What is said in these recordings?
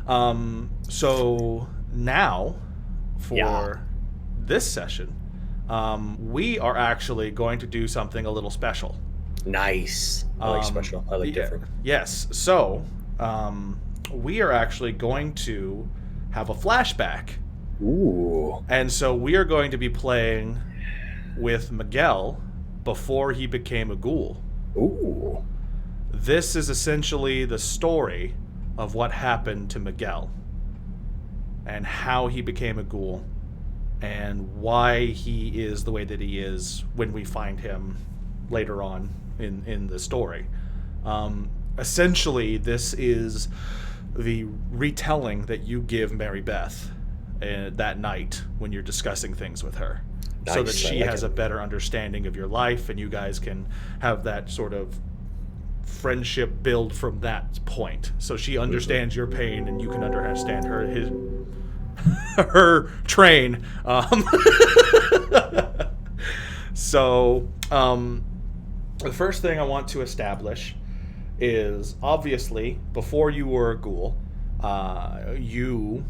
So now, for Yeah. this session, we are actually going to do something a little special. Nice. I like special. I like Yeah, different. yes. So, we are actually going to have a flashback. Ooh. And so we are going to be playing with Miguel before he became a ghoul. Ooh. This is essentially the story of what happened to Miguel and how he became a ghoul and why he is the way that he is when we find him later on in the story. Essentially, this is the retelling that you give Mary Beth that night when you're discussing things with her, so that Nice. I she like has it. a better understanding of your life and you guys can have that sort of friendship build from that point. So she understands your pain and you can understand her train. So, the first thing I want to establish is obviously before you were a ghoul, you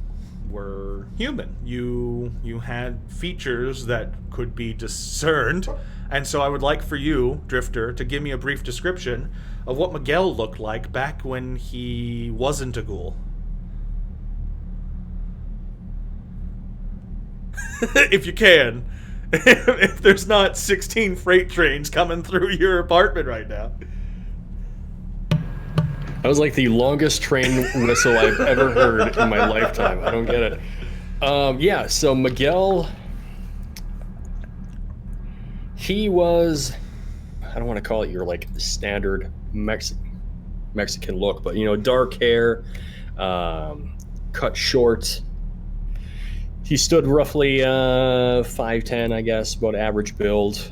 were human. You had features that could be discerned, and so I would like for you, Drifter, to give me a brief description of what Miguel looked like back when he wasn't a ghoul. If you can. If there's not 16 freight trains coming through your apartment right now. That was like the longest train whistle I've ever heard in my lifetime. I don't get it. Yeah, so Miguel, he was, I don't want to call it your like standard Mexican look, but dark hair, cut short. He stood roughly 5'10", I guess, about average build.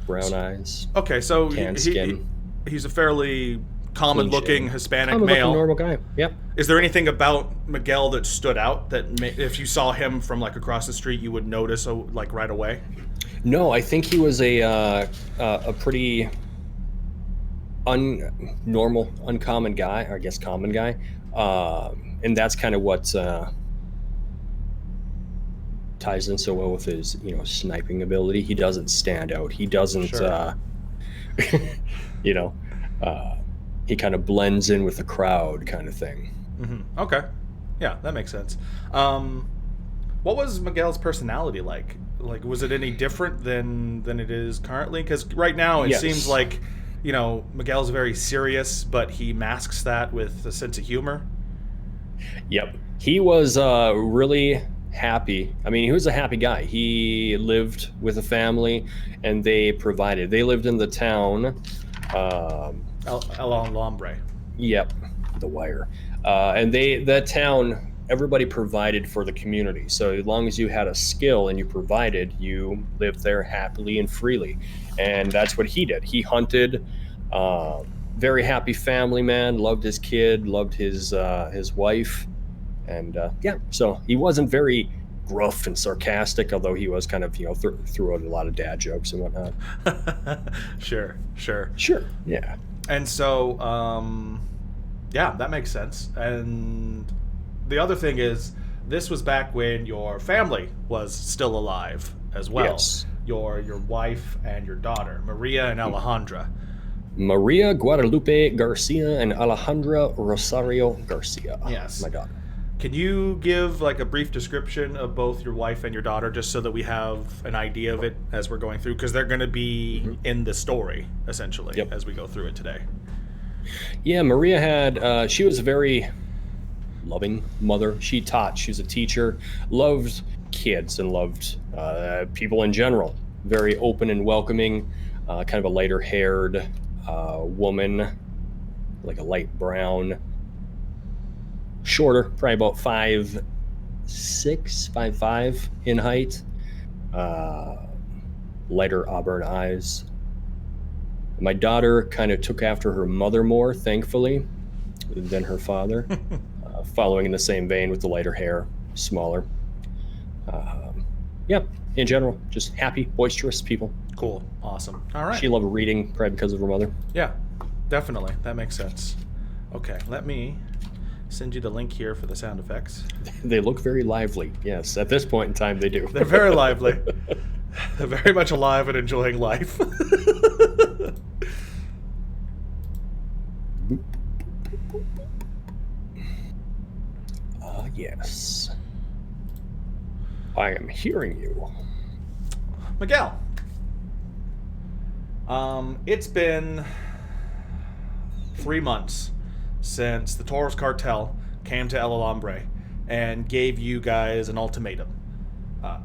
Brown eyes, Okay, so tan skin. he's a fairly common-looking Hispanic I'm a male. normal guy. Yep. Is there anything about Miguel that stood out that if you saw him from like across the street, you would notice like right away? No, I think he was a pretty normal, uncommon guy, or I guess common guy, and that's kind of what ties in so well with his sniping ability. He doesn't stand out. He doesn't. Sure. You know, he kind of blends in with the crowd, kind of thing. Mm-hmm. Okay, yeah, that makes sense. What was Miguel's personality like? Like, was it any different than it is currently? Because right now it Yes. seems like, Miguel's very serious, but he masks that with a sense of humor. Yep. He was really happy. I mean, he was a happy guy. He lived with a family, and they provided. They lived in the town. El Alambre. Yep, the wire. And that town, everybody provided for the community. So as long as you had a skill and you provided, you lived there happily and freely. And that's what he did. He hunted. Very happy family man. Loved his kid. Loved his wife. And yeah, so he wasn't very gruff and sarcastic, although he was kind of threw out a lot of dad jokes and whatnot. Sure. Sure. Yeah. And so, yeah, that makes sense. And the other thing is, this was back when your family was still alive as well. Yes. Your wife and your daughter, Maria and Alejandra. Maria Guadalupe Garcia and Alejandra Rosario Garcia. Yes. My daughter. Can you give like a brief description of both your wife and your daughter, just so that we have an idea of it as we're going through? Because they're going to be in the story, essentially, Yep. as we go through it today. Yeah, Maria had, she was a very loving mother. She taught, she was a teacher, loved kids and loved people in general. Very open and welcoming, kind of a lighter haired woman, like a light brown, shorter, probably about 5'6", 5'5" in height, lighter auburn eyes. My daughter kind of took after her mother more, thankfully, than her father, following in the same vein with the lighter hair, smaller. Yeah, in general, just happy, boisterous people. Cool. Awesome. All right. She loved reading, probably because of her mother. Yeah, definitely. That makes sense. Okay, let me send you the link here for the sound effects. They look very lively. Yes, at this point in time, they do. They're very lively. They're very much alive and enjoying life. Yes. I am hearing you. Miguel. It's been 3 months since the Taurus cartel came to El Alambre and gave you guys an ultimatum.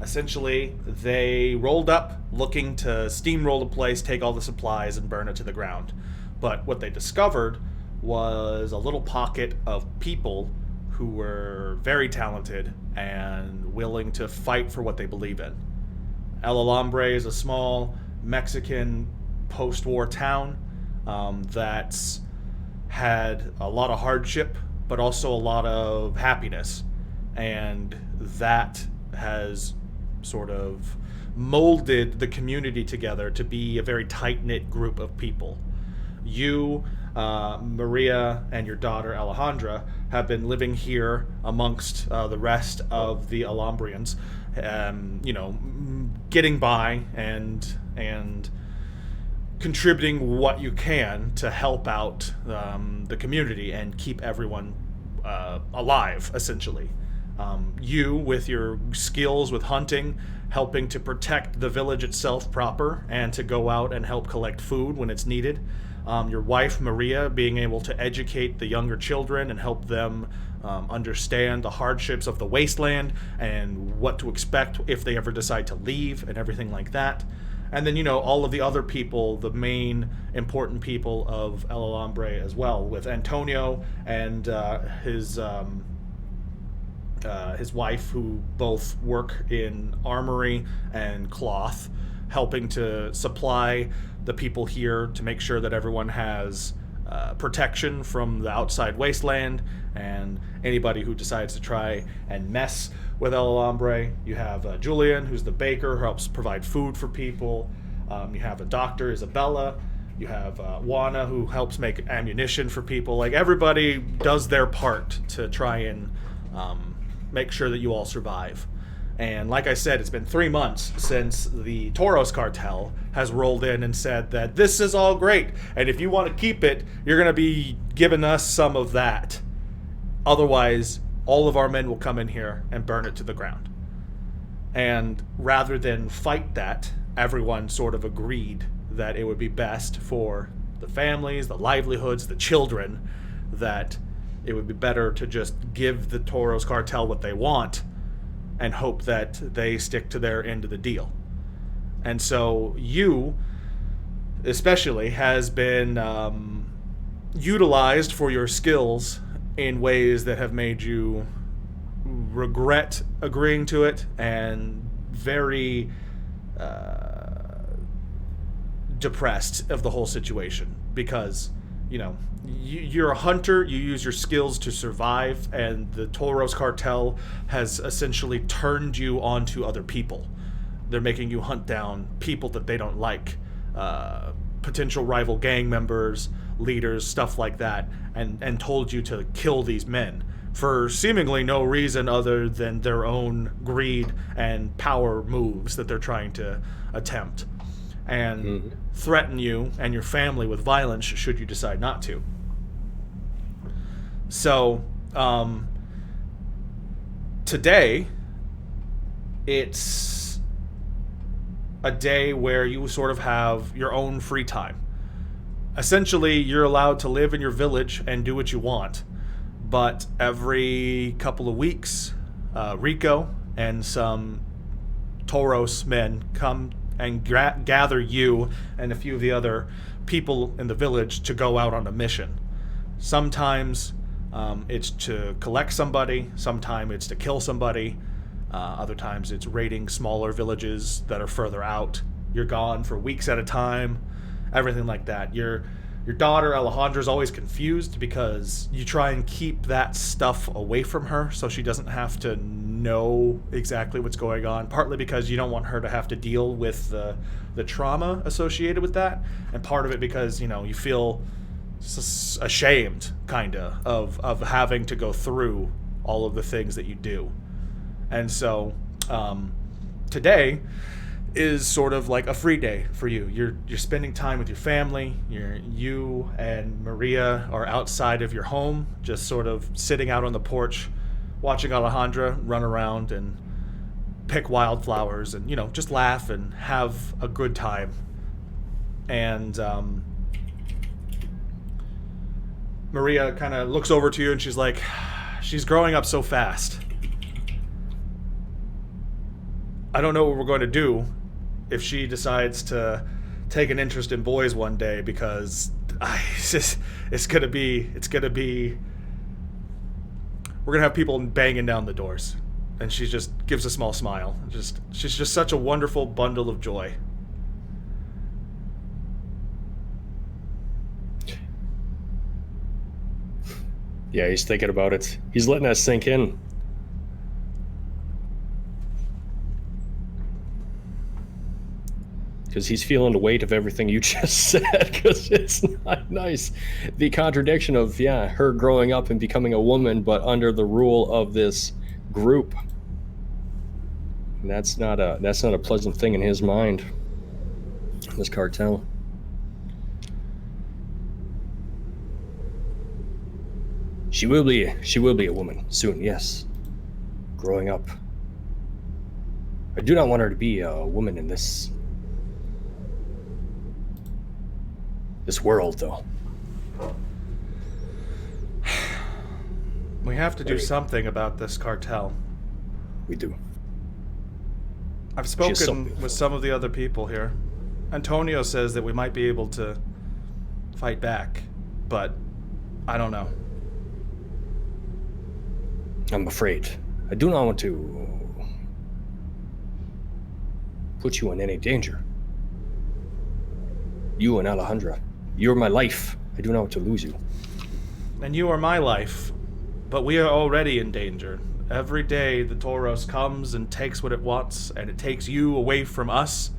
Essentially, they rolled up looking to steamroll the place, take all the supplies, and burn it to the ground. But what they discovered was a little pocket of people who were very talented and willing to fight for what they believe in. El Alambre is a small Mexican post-war town that's had a lot of hardship, but also a lot of happiness. And that has sort of molded the community together to be a very tight-knit group of people. You, Maria, and your daughter Alejandra have been living here amongst the rest of the Alambrians, getting by and contributing what you can to help out the community and keep everyone alive, essentially. You, with your skills with hunting, helping to protect the village itself proper and to go out and help collect food when it's needed. Your wife, Maria, being able to educate the younger children and help them understand the hardships of the wasteland and what to expect if they ever decide to leave and everything like that. And then, all of the other people, the main important people of El Alambre as well, with Antonio and his wife, who both work in armory and cloth, helping to supply the people here to make sure that everyone has protection from the outside wasteland and anybody who decides to try and mess with El Alambre. You have Julian, who's the baker, who helps provide food for people. You have a doctor, Isabella. You have Juana, who helps make ammunition for people. Like, everybody does their part to try and make sure that you all survive. And like I said, it's been 3 months since the Taurus cartel has rolled in and said that this is all great, and if you want to keep it, you're going to be giving us some of that. Otherwise, all of our men will come in here and burn it to the ground. And rather than fight that, everyone sort of agreed that it would be best for the families, the livelihoods, the children, that it would be better to just give the Taurus cartel what they want and hope that they stick to their end of the deal. And so you, especially, has been utilized for your skills in ways that have made you regret agreeing to it and very depressed of the whole situation, because you're a hunter, you use your skills to survive, and the Taurus cartel has essentially turned you onto other people. They're making you hunt down people that they don't like, potential rival gang members, leaders, stuff like that, and told you to kill these men for seemingly no reason other than their own greed and power moves that they're trying to attempt, and threaten you and your family with violence should you decide not to. So, today, it's a day where you sort of have your own free time. Essentially, you're allowed to live in your village and do what you want, but every couple of weeks, Rico and some Tauros men come and gather you and a few of the other people in the village to go out on a mission. Sometimes it's to collect somebody, sometimes it's to kill somebody, other times it's raiding smaller villages that are further out. You're gone for weeks at a time, everything like that. Your daughter Alejandra is always confused because you try and keep that stuff away from her so she doesn't have to know exactly what's going on, partly because you don't want her to have to deal with the trauma associated with that, and part of it because you feel ashamed, kinda, of having to go through all of the things that you do. And so today is sort of like a free day for you. You're spending time with your family. You and Maria are outside of your home, just sort of sitting out on the porch, watching Alejandra run around and pick wildflowers and, just laugh and have a good time. And Maria kind of looks over to you and she's like, she's growing up so fast. I don't know what we're going to do if she decides to take an interest in boys one day, because it's gonna be we're gonna have people banging down the doors. And she just gives a small smile. She's just such a wonderful bundle of joy. Yeah, he's thinking about it. He's letting that sink in. Because he's feeling the weight of everything you just said, because it's not nice. The contradiction of, her growing up and becoming a woman, but under the rule of this group. And that's not a pleasant thing in his mind, this cartel. She will be a woman soon, yes. Growing up. I do not want her to be a woman in this world, though. We have to do something about this cartel. We do. I've spoken with some of the other people here. Antonio says that we might be able to fight back, but I don't know. I'm afraid. I do not want to put you in any danger. You and Alejandra. You're my life. I do not want to lose you. And you are my life, but we are already in danger. Every day the Tauros comes and takes what it wants, and it takes you away from us.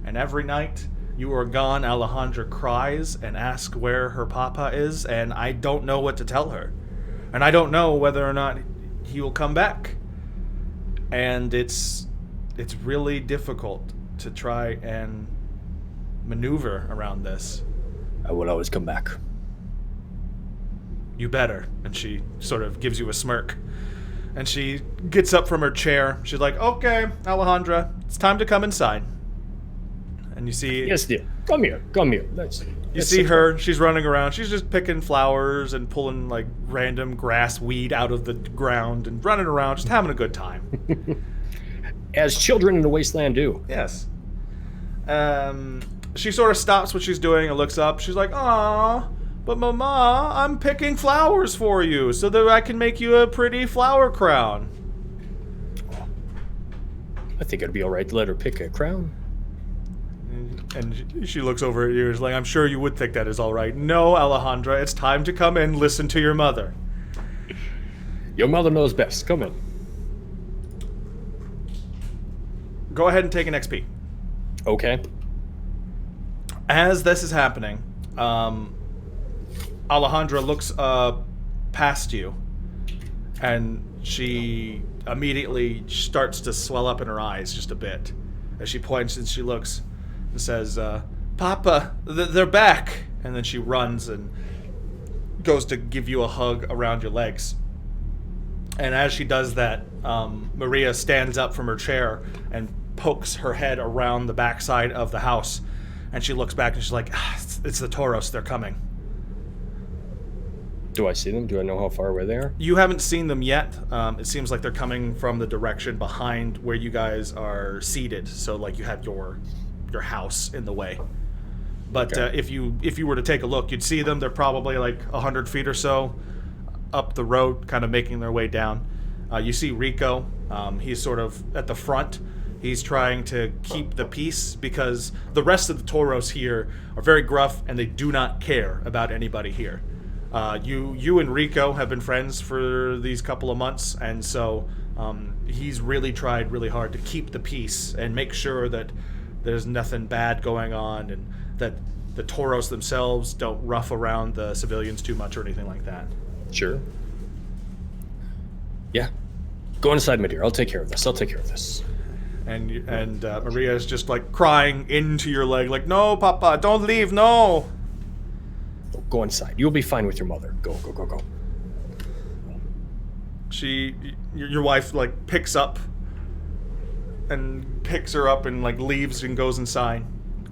And every night you are gone, Alejandra cries and asks where her papa is, and I don't know what to tell her. And I don't know whether or not he will come back. And it's really difficult to try and maneuver around this. I will always come back. You better. And she sort of gives you a smirk. And she gets up from her chair. She's like, okay, Alejandra, it's time to come inside. And you see... Yes, dear. Come here. You see her. She's running around. She's just picking flowers and pulling, like, random grass weed out of the ground and running around, just having a good time. As children in the wasteland do. Yes. She sort of stops what she's doing and looks up. She's like, "Aw, but Mama, I'm picking flowers for you so that I can make you a pretty flower crown." I think it'd be all right to let her pick a crown. And she looks over at you and is like, "I'm sure you would think that is all right." "No, Alejandra, it's time to come in, listen to your mother." Your mother knows best. Come in. Go ahead and take an XP. Okay. As this is happening, Alejandra looks past you, and she immediately starts to swell up in her eyes just a bit as she points and she looks and says, "Papa, they're back!" And then she runs and goes to give you a hug around your legs. And as she does that, Maria stands up from her chair and pokes her head around the backside of the house. And she looks back and she's like, it's the Tauros, they're coming. Do I see them? Do I know how far away they are? You haven't seen them yet. It seems like they're coming from the direction behind where you guys are seated. So like you have your house in the way. But Okay. if you were to take a look, you'd see them. They're probably like 100 feet or so up the road, kind of making their way down. You see Rico. He's sort of at the front. He's trying to keep the peace because the rest of the Tauros here are very gruff and they do not care about anybody here. You and Rico have been friends for these couple of months, and so he's really tried really hard to keep the peace and make sure that there's nothing bad going on and that the Tauros themselves don't rough around the civilians too much or anything like that. Sure. Yeah. Go inside, my dear. I'll take care of this. And Maria is just like crying into your leg, like, "No, Papa, don't leave, no." Go inside. You'll be fine with your mother. Go. Your wife like picks her up and like leaves and goes inside.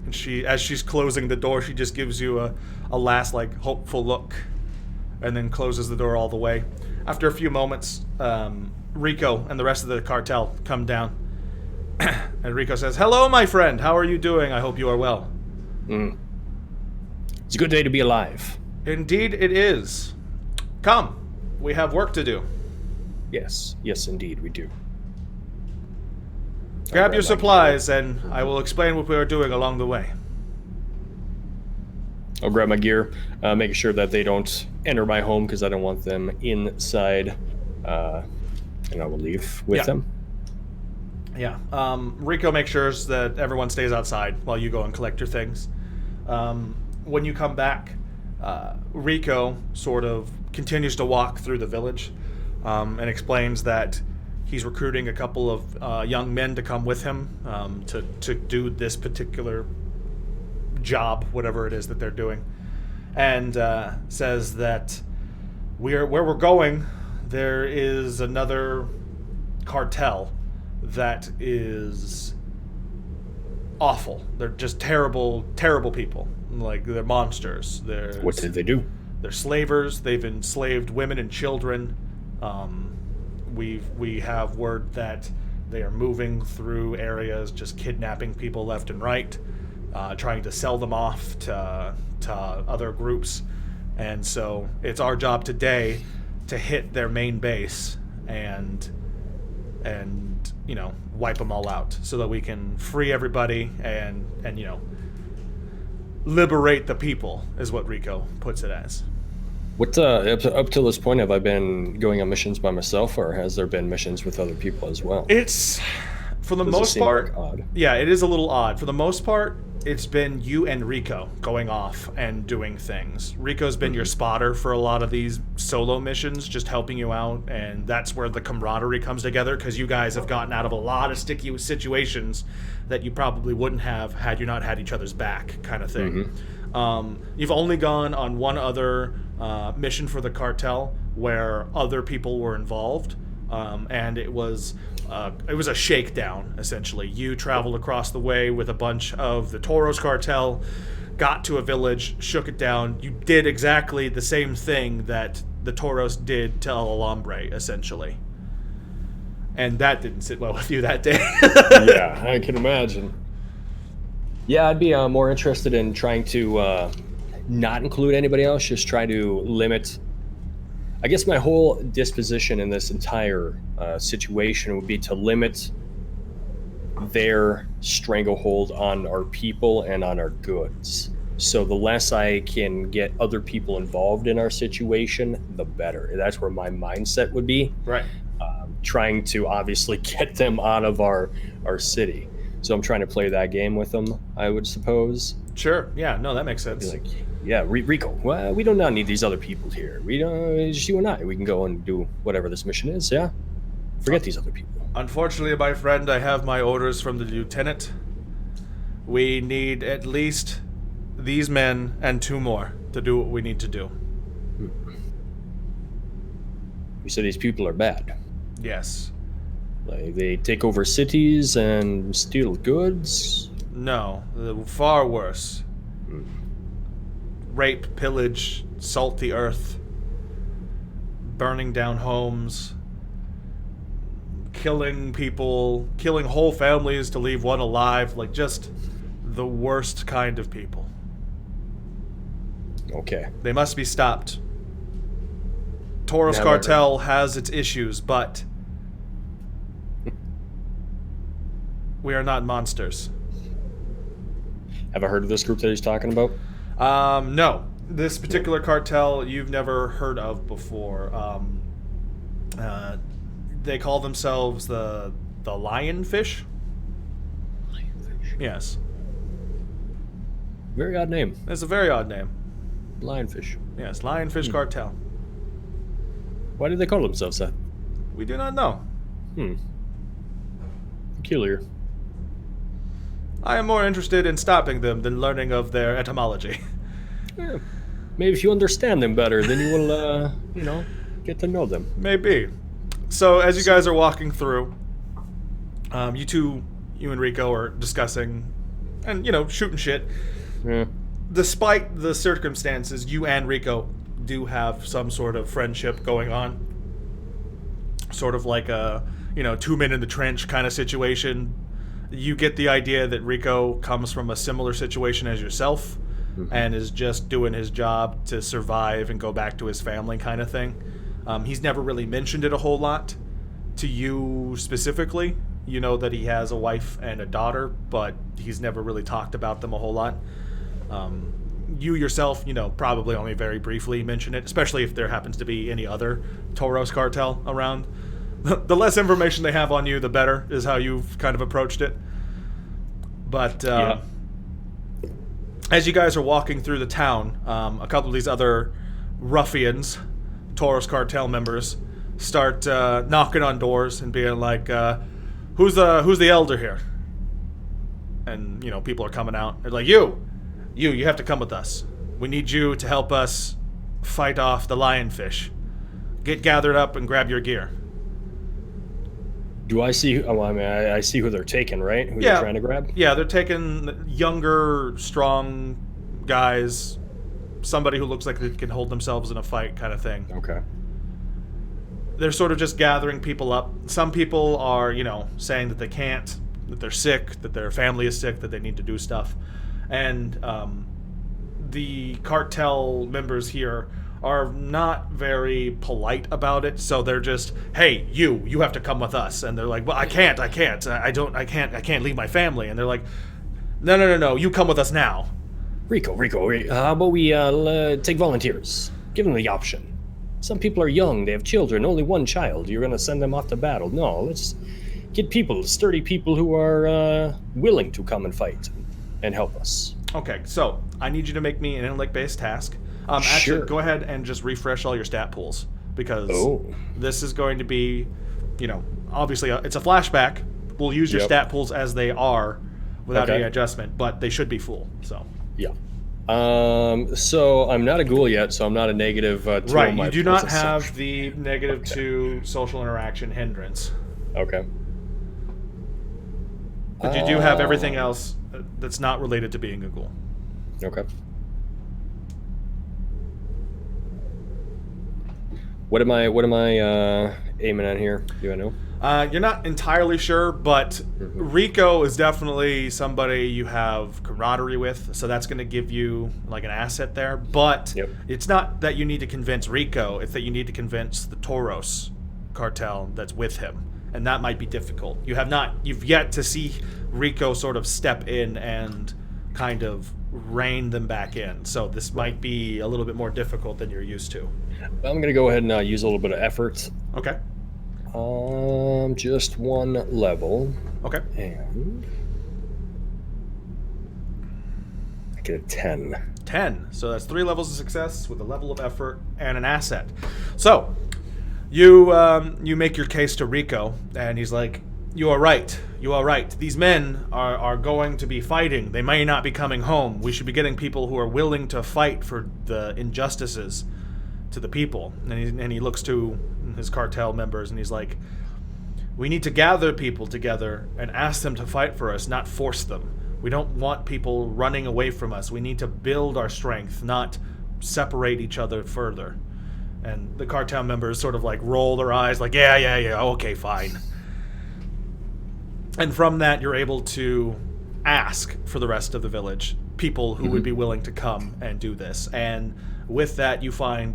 And as she's closing the door, she just gives you a last like hopeful look, and then closes the door all the way. After a few moments, Rico and the rest of the cartel come down, and Rico says, "Hello, my friend. How are you doing? I hope you are well." It's a good day to be alive. Indeed, it is. Come, we have work to do. Yes, indeed, we do. Grab your supplies, and I will explain what we are doing along the way. I'll grab my gear, making sure that they don't enter my home because I don't want them inside, and I will leave with them. Yeah. Rico makes sure that everyone stays outside while you go and collect your things. When you come back, Rico sort of continues to walk through the village and explains that he's recruiting a couple of young men to come with him to do this particular job, whatever it is that they're doing, and says that where we're going, there is another cartel that is awful. They're just terrible, terrible people. Like, they're monsters. What did they do? They're slavers. They've enslaved women and children. We have word that they are moving through areas, just kidnapping people left and right, trying to sell them off to other groups. And so it's our job today to hit their main base and wipe them all out so that we can free everybody and liberate the people, is what Rico puts it as. What up till this point, have I been going on missions by myself, or has there been missions with other people as well? It's, for the most part, odd. Yeah, it is a little odd. For the most part, it's been you and Rico going off and doing things. Rico's been your spotter for a lot of these solo missions, just helping you out, and that's where the camaraderie comes together, because you guys have gotten out of a lot of sticky situations that you probably wouldn't have had you not had each other's back, kind of thing. You've only gone on one other mission for the cartel where other people were involved, and it was a shakedown, essentially. You traveled across the way with a bunch of the Tauros cartel, got to a village, shook it down. You did exactly the same thing that the Tauros did to El Alambre, essentially. And that didn't sit well with you that day. Yeah, I can imagine. Yeah, I'd be more interested in trying to not include anybody else, just try to limit. I guess my whole disposition in this entire situation would be to limit their stranglehold on our people and on our goods. So the less I can get other people involved in our situation, the better. That's where my mindset would be. Right. Trying to obviously get them out of our city. So I'm trying to play that game with them, I would suppose. Sure. Yeah. No, that makes sense. Like, yeah, Rico, well, we do not need these other people here. We don't. Just you and I. We can go and do whatever this mission is. Yeah. Forget these other people. Unfortunately, my friend, I have my orders from the lieutenant. We need at least these men and 2 more to do what we need to do. You said these people are bad. Yes. Like, they take over cities and steal goods? No, far worse. Rape, pillage, salt the earth, burning down homes, killing people, killing whole families to leave one alive, like just the worst kind of people. Okay. They must be stopped. Tauros Cartel has its issues, but we are not monsters. Have I heard of this group that he's talking about? No. This particular cartel you've never heard of before. They call themselves the Lionfish. Lionfish. Yes. Very odd name. It's a very odd name. Lionfish. Yes, Lionfish Cartel. Why do they call themselves that? We do not know. Peculiar. I am more interested in stopping them than learning of their etymology. Yeah. Maybe if you understand them better, then you will, get to know them. Maybe. So as you guys are walking through, you and Rico are discussing and, shooting shit. Yeah. Despite the circumstances, you and Rico do have some sort of friendship going on. Sort of like a, 2 men in the trench kind of situation. You get the idea that Rico comes from a similar situation as yourself and is just doing his job to survive and go back to his family kind of thing. He's never really mentioned it a whole lot to you specifically. You know that he has a wife and a daughter, but he's never really talked about them a whole lot. You yourself, probably only very briefly mention it, especially if there happens to be any other Tauros cartel around. The less information they have on you, the better, is how you've kind of approached it. But as you guys are walking through the town, a couple of these other ruffians, Tauros cartel members, start knocking on doors and being like, who's the elder here? And, people are coming out. They're like, you have to come with us. We need you to help us fight off the lionfish. Get gathered up and grab your gear. Do I see? Oh, I mean, I see who they're taking, right? Who they're trying to grab? Yeah, they're taking younger, strong guys. Somebody who looks like they can hold themselves in a fight kind of thing. Okay. They're sort of just gathering people up. Some people are, saying that they can't, that they're sick, that their family is sick, that they need to do stuff. And the cartel members here are not very polite about it, so they're just, hey, you have to come with us. And they're like, well, I can't leave my family. And they're like, no, you come with us now. Rico, how about we take volunteers? Give them the option. Some people are young, they have children, only one child. You're going to send them off to battle. No, let's get sturdy people who are willing to come and fight and help us. Okay, so I need you to make me an intellect-based task. Actually, Sure. Go ahead and just refresh all your stat pools, because this is going to be, obviously it's a flashback. We'll use your stat pools as they are without any adjustment, but they should be full, so. Yeah. So I'm not a ghoul yet, so I'm not a negative 2 Right, on my you do not pulse as have such. the negative 2 social interaction hindrance. Okay. But you do have everything else that's not related to being a ghoul. Okay. What am I aiming at here? Do I know? You're not entirely sure, but Rico is definitely somebody you have camaraderie with, so that's going to give you like an asset there. But it's not that you need to convince Rico; it's that you need to convince the Tauros cartel that's with him, and that might be difficult. You've yet to see Rico sort of step in and kind of rein them back in, so this might be a little bit more difficult than you're used to. I'm gonna go ahead and use a little bit of effort. Okay. Just one level. Okay. And I get a 10. 10. So that's 3 levels of success with a level of effort and an asset. So you make your case to Rico, and he's like, You are right. These men are going to be fighting. They may not be coming home. We should be getting people who are willing to fight for the injustices to the people. And he looks to his cartel members and he's like, we need to gather people together and ask them to fight for us, not force them. We don't want people running away from us. We need to build our strength, not separate each other further. And the cartel members sort of like roll their eyes like, yeah, okay, fine. And from that, you're able to ask for the rest of the village, people who would be willing to come and do this. And with that, you find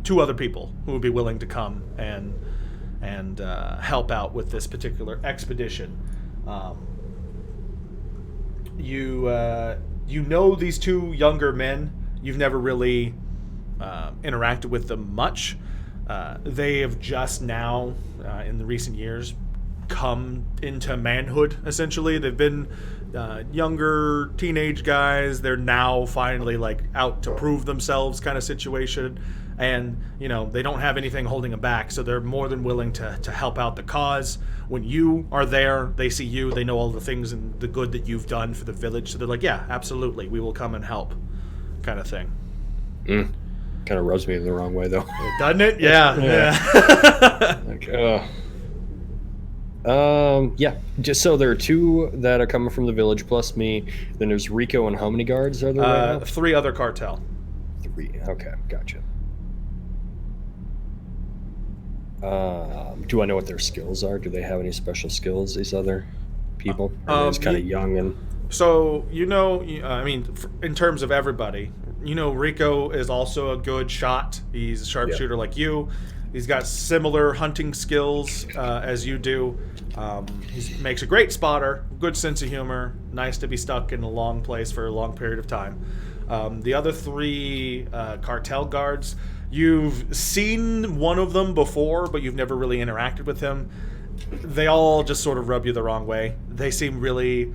2 other people who would be willing to come and help out with this particular expedition. You know these 2 younger men. You've never really interacted with them much. They have just now, in the recent years, come into manhood, essentially. They've been younger teenage guys. They're now finally like out to prove themselves kind of situation. And, you know, they don't have anything holding them back, so they're more than willing to help out the cause. When you are there, they see you, they know all the things and the good that you've done for the village, so they're like, yeah, absolutely, we will come and help, kind of thing. Kind of rubs me the wrong way, though. Doesn't it? Yeah. Like, yeah. Just so there are 2 that are coming from the village plus me. Then there's Rico, and how many guards are there right now? 3 other cartel. 3. Okay, gotcha. Do I know what their skills are? Do they have any special skills, these other people? Or it's kind of young and... So, you know, I mean, in terms of everybody, you know, Rico is also a good shot. He's a sharpshooter like you. He's got similar hunting skills as you do. He makes a great spotter, good sense of humor, nice to be stuck in a long place for a long period of time. The other 3 cartel guards, you've seen one of them before, but you've never really interacted with him. They all just sort of rub you the wrong way. They seem really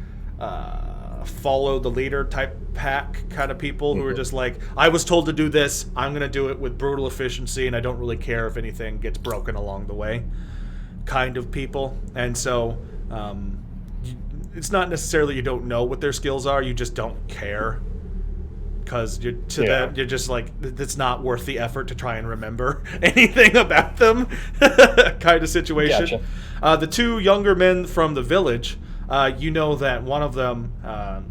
follow the leader type pack kind of people who are just like, I was told to do this, I'm going to do it with brutal efficiency, and I don't really care if anything gets broken along the way kind of people. And so it's not necessarily you don't know what their skills are, you just don't care. Because them, you're just like, it's not worth the effort to try and remember anything about them kind of situation. Gotcha. The 2 younger men from the village, you know that one of them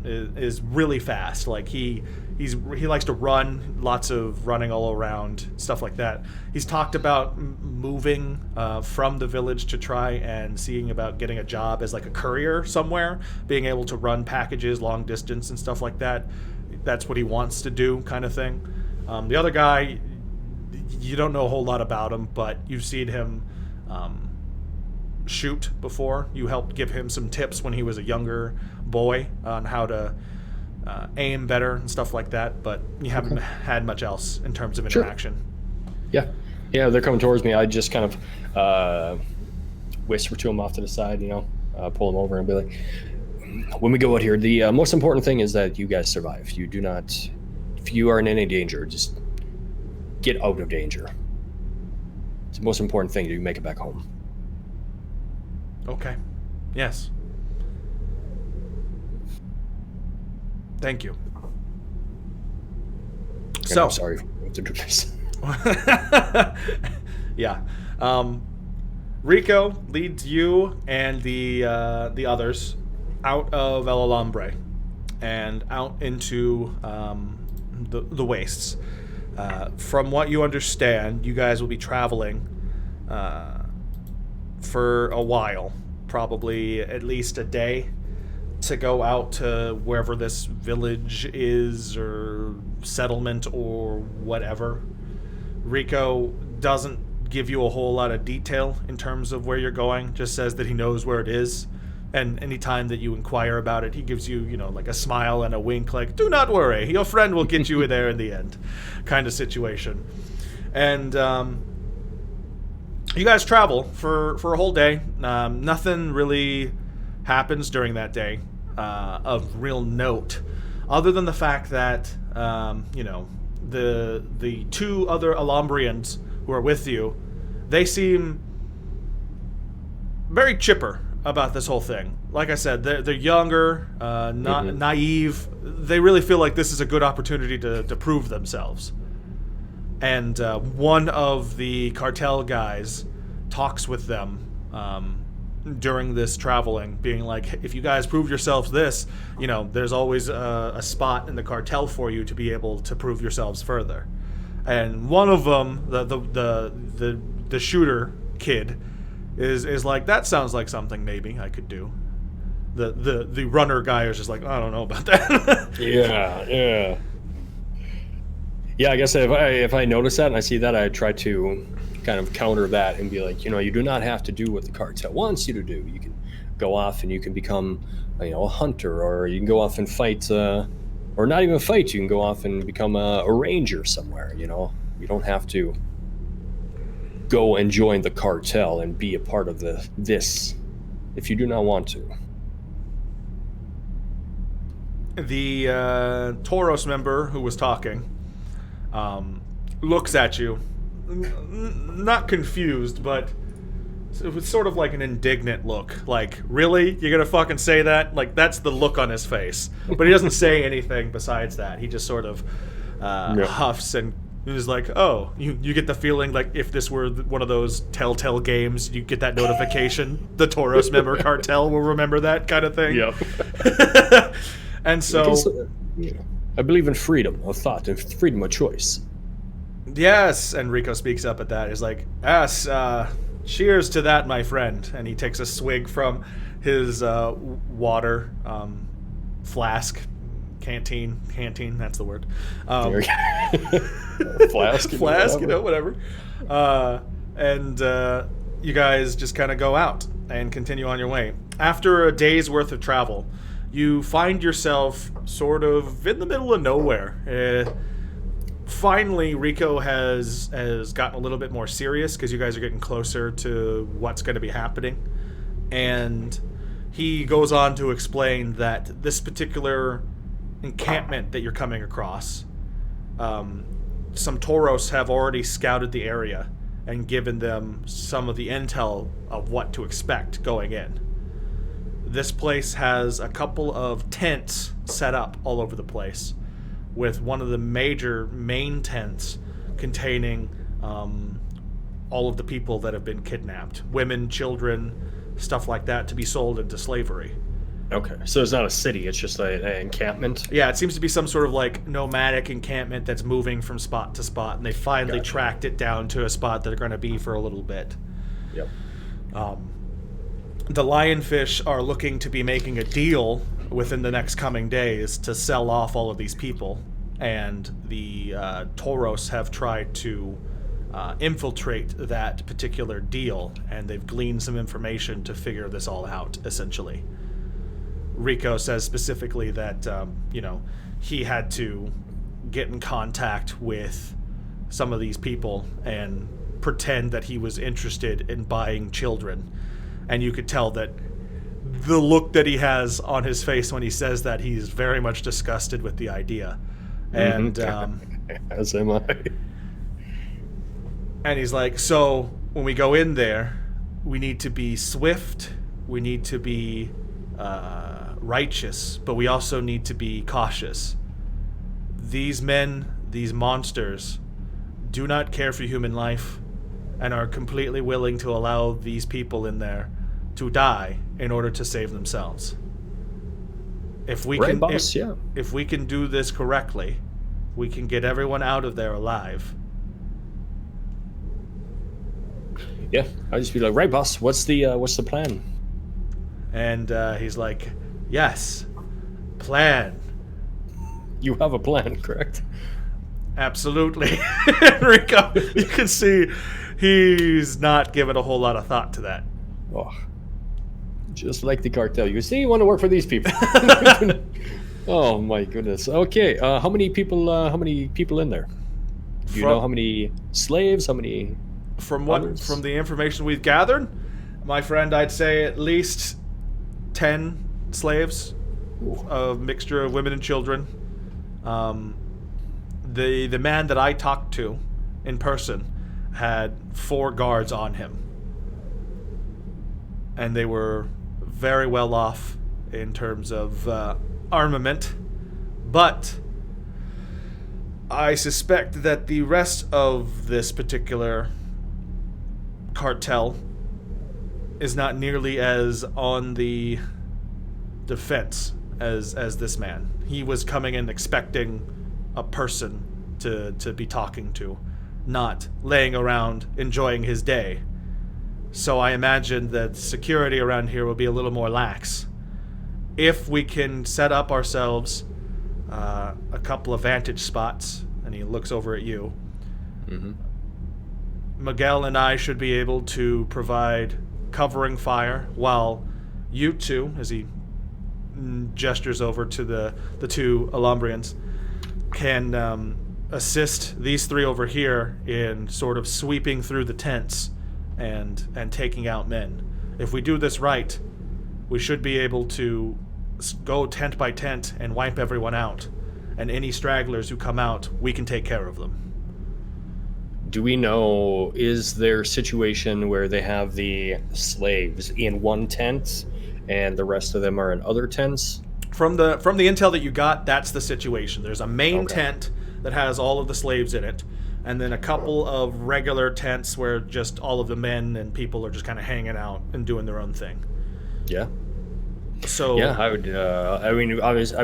is really fast. Like he likes to run, lots of running all around, stuff like that. He's talked about moving from the village to try and seeing about getting a job as like a courier somewhere, being able to run packages long distance and stuff like that. That's what he wants to do, kind of thing. The other guy, you don't know a whole lot about him, but you've seen him shoot before. You helped give him some tips when he was a younger boy on how to aim better and stuff like that, but you haven't had much else in terms of interaction. Sure. Yeah, they're coming towards me. I just kind of whisper to them off to the side, you know, pull them over and be like, when we go out here, the most important thing is that you guys survive. You do not, if you are in any danger, just get out of danger. It's the most important thing, you make it back home. Okay. Yes. Thank you. And so I'm sorry to do this. Yeah. Rico leads you and the others out of El Alambre and out into the wastes. From what you understand, you guys will be traveling for a while, probably at least a day, to go out to wherever this village is or settlement or whatever. Rico doesn't give you a whole lot of detail in terms of where you're going, just says that he knows where it is. And any time that you inquire about it, he gives you, you know, like a smile and a wink, like, do not worry, your friend will get you there in the end, kind of situation. And you guys travel for a whole day. Nothing really happens during that day of real note, other than the fact that, you know, the 2 other Alambrians who are with you, they seem very chipper about this whole thing. Like I said, they're younger, not naive. They really feel like this is a good opportunity to prove themselves. And one of the cartel guys talks with them during this traveling, being like, if you guys prove yourselves this, you know, there's always a spot in the cartel for you to be able to prove yourselves further. And one of them, the shooter kid, is like, that sounds like something maybe I could do. The runner guy is just like, I don't know about that. Yeah, I guess if I notice that and I see that, I try to kind of counter that and be like, you know, you do not have to do what the cartel wants you to do. You can go off and you can become, you know, a hunter, or you can go off and fight, or not even fight. You can go off and become a ranger somewhere. You know, you don't have to go and join the cartel and be a part of this if you do not want to. The Tauros member who was talking looks at you, not confused, but it was sort of like an indignant look. Like, really? You're gonna fucking say that? Like, that's the look on his face. But he doesn't say anything besides that. He just sort of huffs and is like, oh, you get the feeling like if this were one of those Telltale games, you get that notification. The Tauros member cartel will remember that kind of thing. Yep. And so... I believe in freedom of thought and freedom of choice. Yes, and Rico speaks up at that. He's like, yes, cheers to that, my friend. And he takes a swig from his water flask, canteen, that's the word. Flask, whatever. And you guys just kind of go out and continue on your way. After a day's worth of travel, you find yourself sort of in the middle of nowhere. Finally, Rico has gotten a little bit more serious because you guys are getting closer to what's going to be happening. And he goes on to explain that this particular encampment that you're coming across, some Tauros have already scouted the area and given them some of the intel of what to expect going in. This place has a couple of tents set up all over the place, with one of the main tents containing all of the people that have been kidnapped. Women, children, stuff like that, to be sold into slavery. Okay, so it's not a city, it's just an encampment? Yeah, it seems to be some sort of like nomadic encampment that's moving from spot to spot, and they finally tracked it down to a spot that they're going to be for a little bit. Yep. The lionfish are looking to be making a deal within the next coming days to sell off all of these people, and the Tauros have tried to infiltrate that particular deal, and they've gleaned some information to figure this all out, essentially. Rico says specifically that, he had to get in contact with some of these people and pretend that he was interested in buying children. And you could tell that the look that he has on his face when he says that, he's very much disgusted with the idea. And as am I. And he's like, so when we go in there, we need to be swift, we need to be righteous, but we also need to be cautious. These men, these monsters, do not care for human life and are completely willing to allow these people in there to die in order to save themselves. If we if we can do this correctly, we can get everyone out of there alive. Yeah, I'll just be like, right, boss, what's the plan? And he's like, yes, plan. You have a plan, correct? Absolutely. Rico, you can see he's not giving a whole lot of thought to that. Oh, just like the cartel. You see, you want to work for these people. Oh my goodness. Okay, how many people in there? Do you know how many slaves? How many? From the information we've gathered, my friend, I'd say at least 10 slaves, a mixture of women and children. The man that I talked to in person had 4 guards on him, and they were very well off in terms of armament, but I suspect that the rest of this particular cartel is not nearly as on the defense as this man. He was coming in expecting a person to be talking to, not laying around enjoying his day. So I imagine that security around here will be a little more lax. If we can set up ourselves a couple of vantage spots, and he looks over at you, Miguel and I should be able to provide covering fire while you two, as he gestures over to the 2 Alombrians, can assist these 3 over here in sort of sweeping through the tents and taking out men. If we do this right, we should be able to go tent by tent and wipe everyone out. And any stragglers who come out, we can take care of them. Do we know, is there a situation where they have the slaves in one tent and the rest of them are in other tents? From the intel that you got, that's the situation. There's a main tent that has all of the slaves in it, and then a couple of regular tents where just all of the men and people are just kind of hanging out and doing their own thing. Yeah. So yeah, I would. I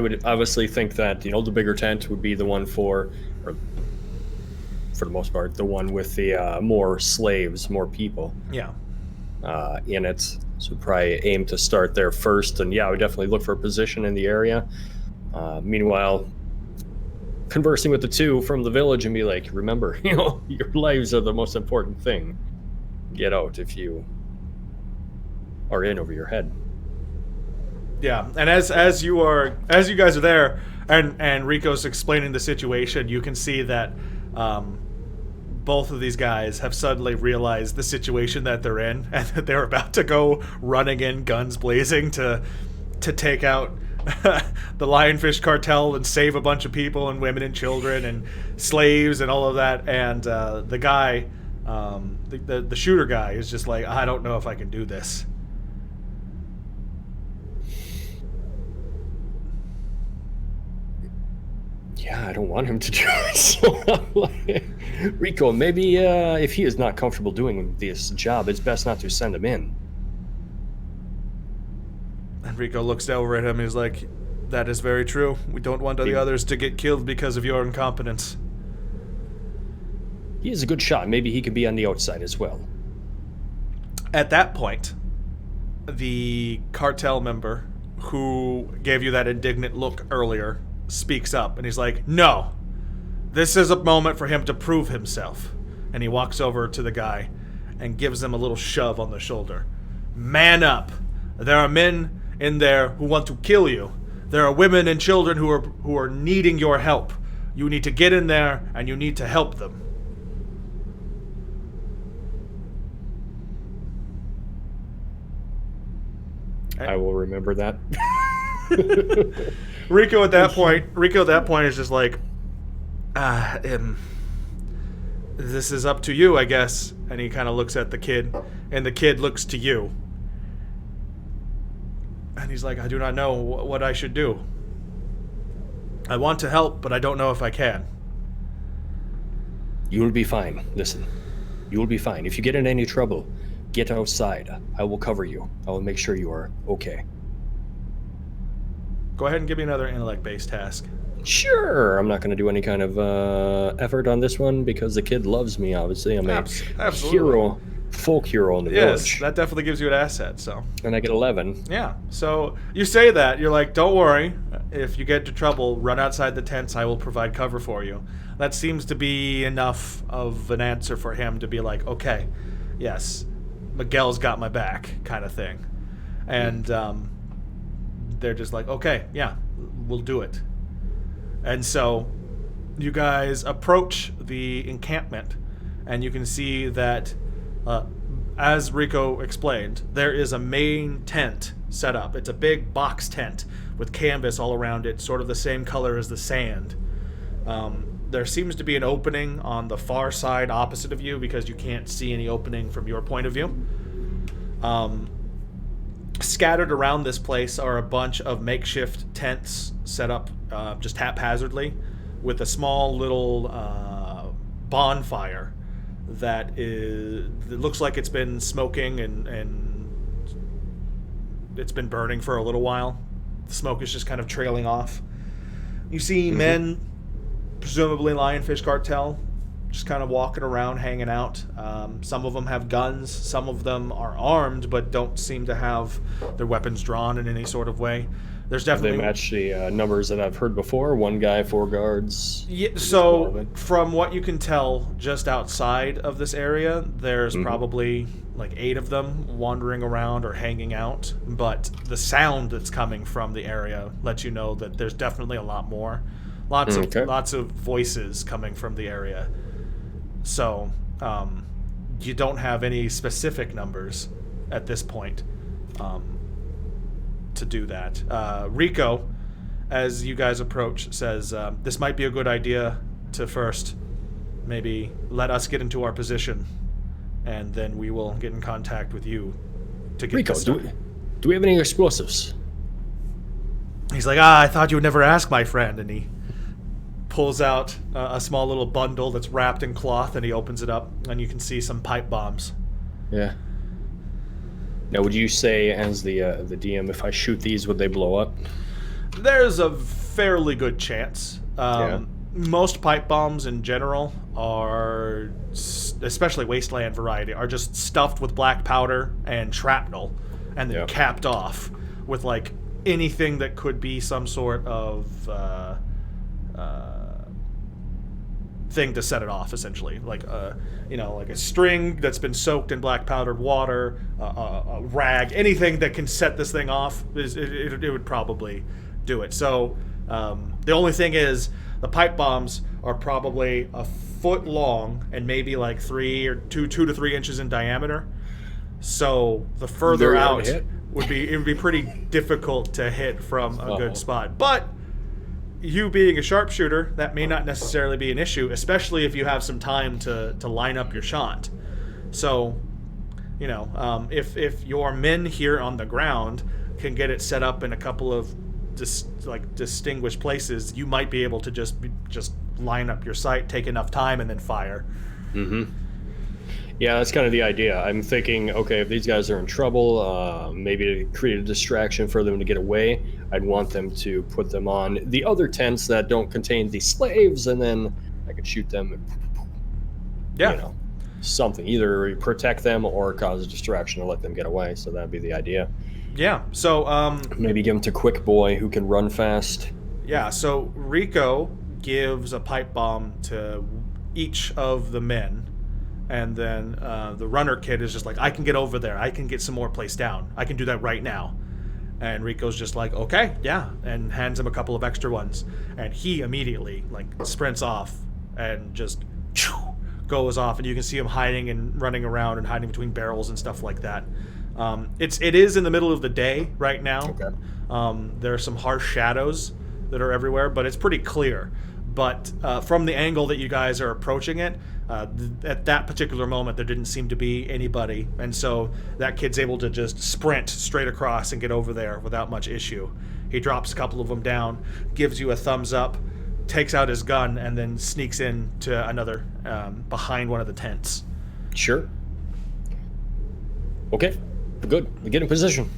would obviously think that the bigger tent would be the one for the most part, the one with the more slaves, more people. Yeah. In it, so probably aim to start there first, and I would definitely look for a position in the area. Meanwhile, conversing with the two from the village and be like, remember, your lives are the most important thing. Get out if you are in over your head. Yeah, and as you guys are there, and Rico's explaining the situation, you can see that both of these guys have suddenly realized the situation that they're in, and that they're about to go running in, guns blazing, to take out the Lionfish cartel and save a bunch of people and women and children and slaves and all of that. And the guy, the shooter guy, is just like, I don't know if I can do this. Yeah, I don't want him to do it. So, Rico, maybe if he is not comfortable doing this job, it's best not to send him in. And Rico looks over at him and he's like, that is very true. We don't want the others to get killed because of your incompetence. He is a good shot. Maybe he could be on the outside as well. At that point, the cartel member who gave you that indignant look earlier speaks up, and he's like, no, this is a moment for him to prove himself. And he walks over to the guy and gives him a little shove on the shoulder. Man up. There are men in there who want to kill you. There are women and children who are needing your help. You need to get in there and you need to help them. I will remember that. Rico at that point is just like, this is up to you, I guess. And he kind of looks at the kid, and the kid looks to you. And he's like, I do not know what I should do. I want to help, but I don't know if I can. You will be fine. Listen, you will be fine. If you get in any trouble, get outside. I will cover you. I will make sure you are okay. Go ahead and give me another intellect-based task. Sure. I'm not going to do any kind of effort on this one because the kid loves me, obviously. I'm a hero, folk hero in the village. Yes, that definitely gives you an asset, so. And I get 11. Yeah, so you say that. You're like, don't worry. If you get into trouble, run outside the tents. I will provide cover for you. That seems to be enough of an answer for him to be like, okay, yes, Miguel's got my back, kind of thing. And they're just like, okay, yeah, we'll do it. And so you guys approach the encampment, and you can see that, as Rico explained, there is a main tent set up. It's a big box tent with canvas all around it, sort of the same color as the sand. There seems to be an opening on the far side opposite of you because you can't see any opening from your point of view. Scattered around this place are a bunch of makeshift tents set up just haphazardly with a small little bonfire that looks like it's been smoking and it's been burning for a little while. The smoke is just kind of trailing off. You see men, presumably Lionfish Cartel, just kind of walking around, hanging out. Some of them have guns. Some of them are armed, but don't seem to have their weapons drawn in any sort of way. There's definitely... They match the numbers that I've heard before. One guy, 4 guards. Yeah, so from what you can tell, just outside of this area, there's probably like 8 of them wandering around or hanging out. But the sound that's coming from the area lets you know that there's definitely a lot more. Lots of voices coming from the area. So you don't have any specific numbers at this point. to do that. Rico, as you guys approach, says, this might be a good idea to first maybe let us get into our position, and then we will get in contact with you to get Rico, this do we have any explosives? He's like, I thought you would never ask, my friend. And he pulls out a small little bundle that's wrapped in cloth, and he opens it up, and you can see some pipe bombs. Yeah. Now, would you say, as the DM, if I shoot these, would they blow up? There's a fairly good chance. Most pipe bombs in general are, especially wasteland variety, are just stuffed with black powder and shrapnel, and then capped off with like anything that could be some sort of thing to set it off, essentially, like like a string that's been soaked in black powdered water, a rag, anything that can set this thing off. It would probably do it. So the only thing is, the pipe bombs are probably a foot long and maybe like 2 to 3 inches in diameter. So the further out it would be pretty difficult to hit from a good spot. But you being a sharpshooter, that may not necessarily be an issue, especially if you have some time to line up your shot. So, if your men here on the ground can get it set up in a couple of distinguished places, you might be able to just line up your sight, take enough time, and then fire. Mm-hmm. Yeah, that's kind of the idea. I'm thinking, okay, if these guys are in trouble, maybe to create a distraction for them to get away, I'd want them to put them on the other tents that don't contain the slaves, and then I could shoot them and, something. Either protect them or cause a distraction to let them get away. So that'd be the idea. Yeah, so maybe give them to Quick Boy, who can run fast. Yeah, so Rico gives a pipe bomb to each of the men, and then the runner kid is just like, I can get over there, I can get some more placed down, I can do that right now. And Rico's just like, okay, yeah, and hands him a couple of extra ones, and he immediately sprints off and just goes off, and you can see him hiding and running around and hiding between barrels and stuff like that. It is in the middle of the day right now. Okay. There are some harsh shadows that are everywhere, but it's pretty clear. But from the angle that you guys are approaching it, at that particular moment, there didn't seem to be anybody. And so that kid's able to just sprint straight across and get over there without much issue. He drops a couple of them down, gives you a thumbs up, takes out his gun, and then sneaks in to another behind one of the tents. Sure. Okay. Good. We get in position.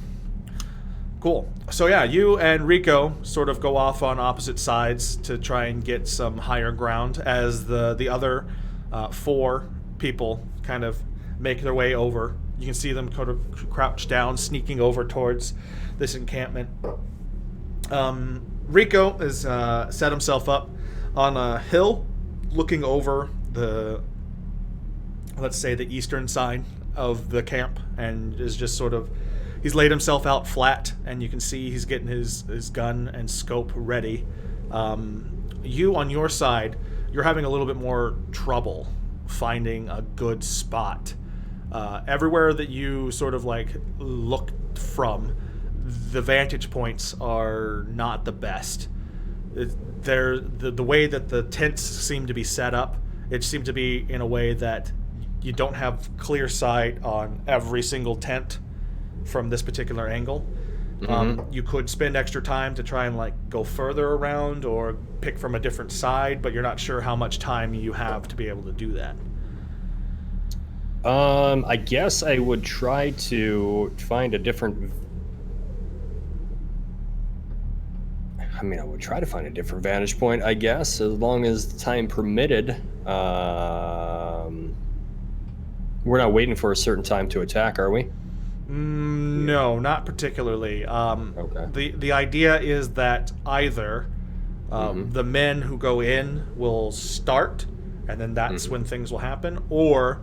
Cool. So yeah, you and Rico sort of go off on opposite sides to try and get some higher ground, as the other 4 people kind of make their way over. You can see them kind of crouch down, sneaking over towards this encampment. Rico has set himself up on a hill looking over the, let's say, the eastern side of the camp, and is just sort of, he's laid himself out flat, and you can see he's getting his gun and scope ready. You, on your side, you're having a little bit more trouble finding a good spot. Everywhere that you sort of look from, the vantage points are not the best. The way that the tents seem to be set up, it seemed to be in a way that you don't have clear sight on every single tent from this particular angle. Mm-hmm. You could spend extra time to try and go further around or pick from a different side, but you're not sure how much time you have to be able to do that. I guess I would try to find a different... I would try to find a different vantage point, I guess, as long as the time permitted. We're not waiting for a certain time to attack, are we? No, not particularly. Okay. The idea is that either the men who go in will start, and then that's when things will happen, or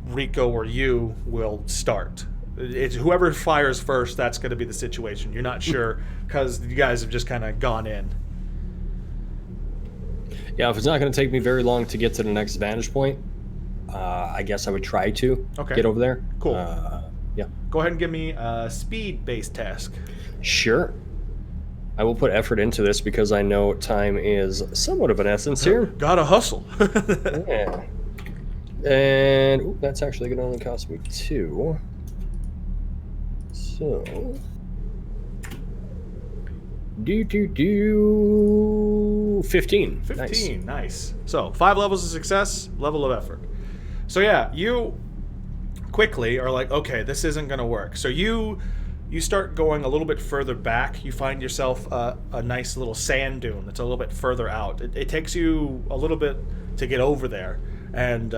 Rico or you will start. It's whoever fires first, that's going to be the situation. You're not sure because you guys have just kind of gone in. Yeah, if it's not going to take me very long to get to the next vantage point, I guess I would try to get over there. Cool. Yeah. Go ahead and give me a speed-based task. Sure. I will put effort into this because I know time is somewhat of an essence here. Gotta hustle. Yeah. And that's actually going to only cost me 2. So, 15. 15, nice. So 5 levels of success, level of effort. So yeah, you quickly are like, okay, this isn't gonna work. So you start going a little bit further back. You find yourself a nice little sand dune that's a little bit further out. It takes you a little bit to get over there, and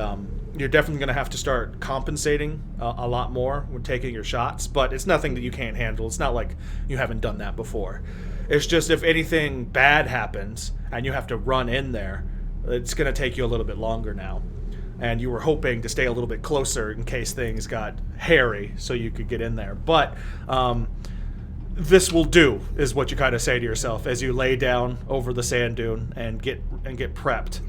you're definitely going to have to start compensating a lot more when taking your shots, but it's nothing that you can't handle. It's not like you haven't done that before. It's just if anything bad happens and you have to run in there, it's going to take you a little bit longer now. And you were hoping to stay a little bit closer in case things got hairy so you could get in there. But this will do, is what you kind of say to yourself as you lay down over the sand dune and get prepped.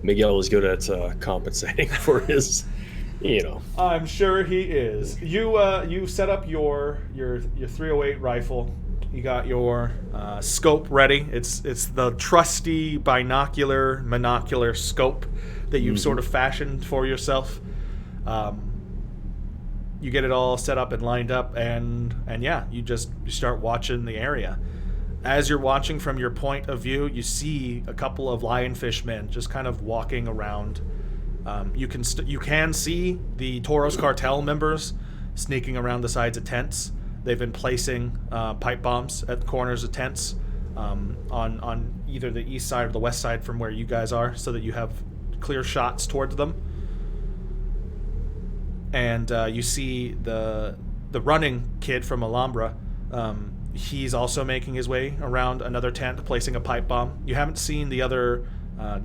Miguel is good at compensating for his, I'm sure he is. You set up your 308 rifle. You got your scope ready. It's the trusty monocular scope that you've sort of fashioned for yourself. You get it all set up and lined up, and yeah, you start watching the area. As you're watching from your point of view, you see a couple of lionfish men just kind of walking around. You can see the Toros cartel members sneaking around the sides of tents. They've been placing pipe bombs at the corners of tents on either the east side or the west side from where you guys are, so that you have clear shots towards them. And you see the running kid from Alhambra. He's also making his way around another tent, placing a pipe bomb. You haven't seen the other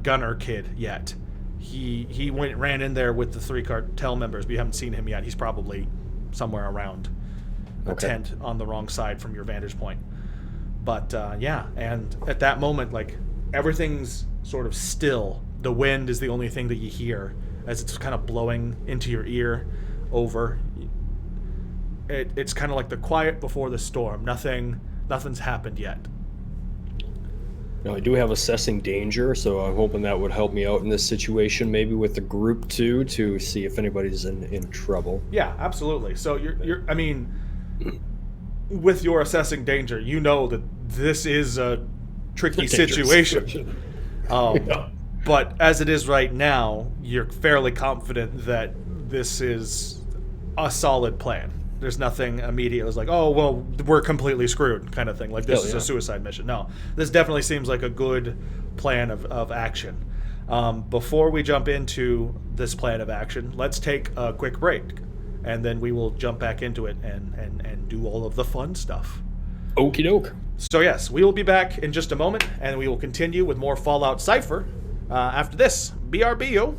gunner kid yet. He ran in there with the 3 cartel members, but you haven't seen him yet. He's probably somewhere around a tent on the wrong side from your vantage point. But yeah, and at that moment, like, everything's sort of still. The wind is the only thing that you hear as it's kind of blowing into your ear over. It's kind of like the quiet before the storm. Nothing's happened yet. Now, I do have assessing danger, so I'm hoping that would help me out in this situation, maybe with the group too, to see if anybody's in trouble. Yeah, absolutely. So you're I mean, with your assessing danger, you know that this is a tricky situation. Yeah. But as it is right now, you're fairly confident that this is a solid plan. There's nothing immediate. It was like, oh, well, we're completely screwed kind of thing. Like, this is a suicide mission. No, this definitely seems like a good plan of action. Before we jump into this plan of action, let's take a quick break, and then we will jump back into it and do all of the fun stuff. Okie doke. So yes, we will be back in just a moment, and we will continue with more Fallout Cypher after this. BRB, yo.